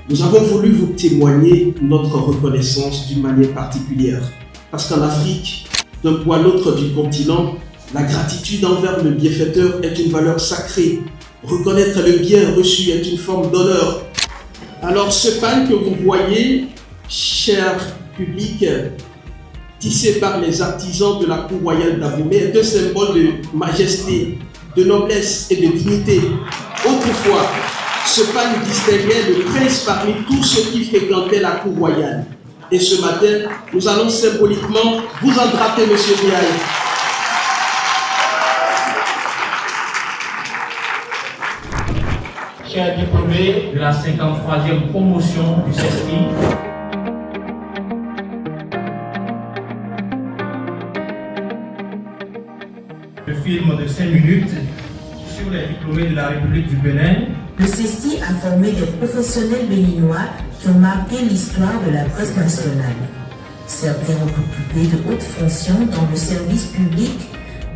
Nous avons voulu vous témoigner notre reconnaissance d'une manière particulière. Parce qu'en Afrique, d'un bout à l'autre du continent, la gratitude envers le bienfaiteur est une valeur sacrée. Reconnaître le bien reçu est une forme d'honneur. Alors ce pagne que vous voyez, cher public, tissé par les artisans de la cour royale d'Abomey, est un symbole de majesté, de noblesse et de dignité. Autrefois, ce pagne distinguait le prince parmi tous ceux qui fréquentaient la cour royale. Et ce matin, nous allons symboliquement vous en draper, monsieur Ndiaye. Chers diplômés de la 53e promotion du CESTI, le film de 5 minutes sur les diplômés de la République du Bénin. Le CESTI a formé des professionnels béninois qui ont marqué l'histoire de la presse nationale. Certains ont occupé de hautes fonctions dans le service public,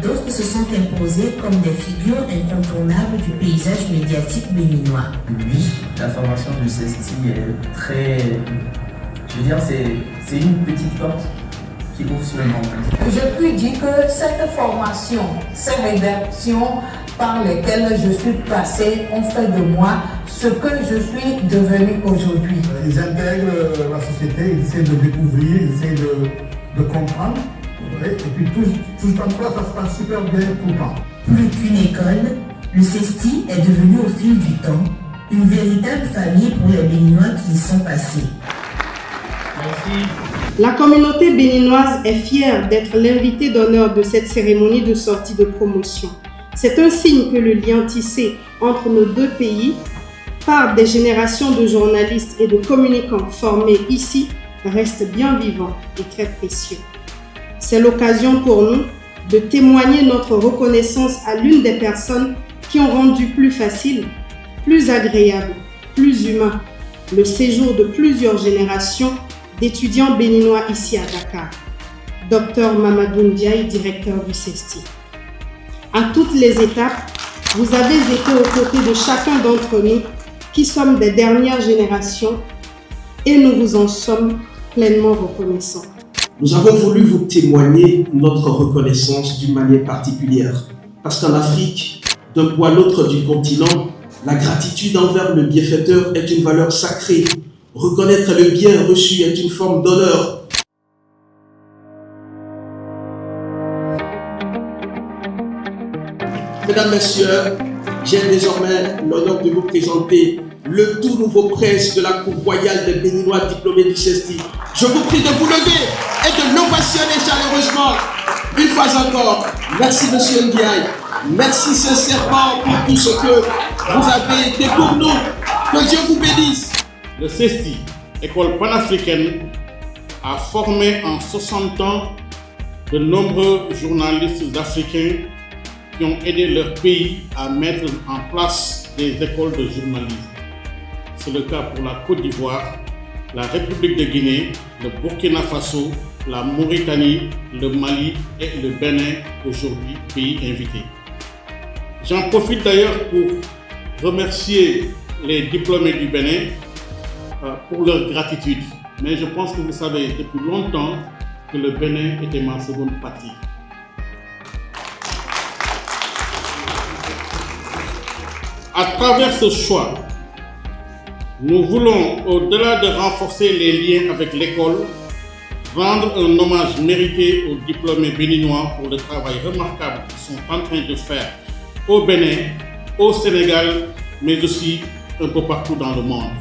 d'autres se sont imposés comme des figures incontournables du paysage médiatique béninois. Oui, la formation du CESTI est très... Je veux dire, c'est une petite porte qui ouvre sur le monde. Je puis dire que cette formation, ces rédactions par lesquelles je suis passé ont fait de moi ce que je suis devenu aujourd'hui. Ils intègrent la société, ils essaient de découvrir, ils essaient de comprendre. Et puis tout le temps, ça se passe super bien tout le temps. Plus qu'une école, le CESTI est devenu au fil du temps une véritable famille pour les Béninois qui y sont passés. Merci. La communauté béninoise est fière d'être l'invité d'honneur de cette cérémonie de sortie de promotion. C'est un signe que le lien tissé entre nos deux pays par des générations de journalistes et de communicants formés ici reste bien vivant et très précieux. C'est l'occasion pour nous de témoigner notre reconnaissance à l'une des personnes qui ont rendu plus facile, plus agréable, plus humain le séjour de plusieurs générations d'étudiants béninois ici à Dakar. Dr Mamadou Ndiaye, directeur du CESTI. À toutes les étapes, vous avez été aux côtés de chacun d'entre nous qui sommes des dernières générations et nous vous en sommes pleinement reconnaissants. Nous avons voulu vous témoigner notre reconnaissance d'une manière particulière. Parce qu'en Afrique, d'un bout à l'autre du continent, la gratitude envers le bienfaiteur est une valeur sacrée. Reconnaître le bien reçu est une forme d'honneur. Mesdames, Messieurs, j'ai désormais l'honneur de vous présenter le tout nouveau prince de la cour royale des Béninois diplômés du CESTI. Je vous prie de vous lever et de l'ovationner chaleureusement. Une fois encore, merci Monsieur Ndiaye. Merci sincèrement pour tout ce que vous avez été pour nous. Que Dieu vous bénisse. Le CESTI, école panafricaine, a formé en 60 ans de nombreux journalistes africains qui ont aidé leur pays à mettre en place des écoles de journalisme. C'est le cas pour la Côte d'Ivoire, la République de Guinée, le Burkina Faso, la Mauritanie, le Mali et le Bénin, aujourd'hui pays invités. J'en profite d'ailleurs pour remercier les diplômés du Bénin pour leur gratitude. Mais je pense que vous savez depuis longtemps que le Bénin était ma seconde patrie. À travers ce choix, nous voulons, au-delà de renforcer les liens avec l'école, rendre un hommage mérité aux diplômés béninois pour le travail remarquable qu'ils sont en train de faire au Bénin, au Sénégal, mais aussi un peu partout dans le monde.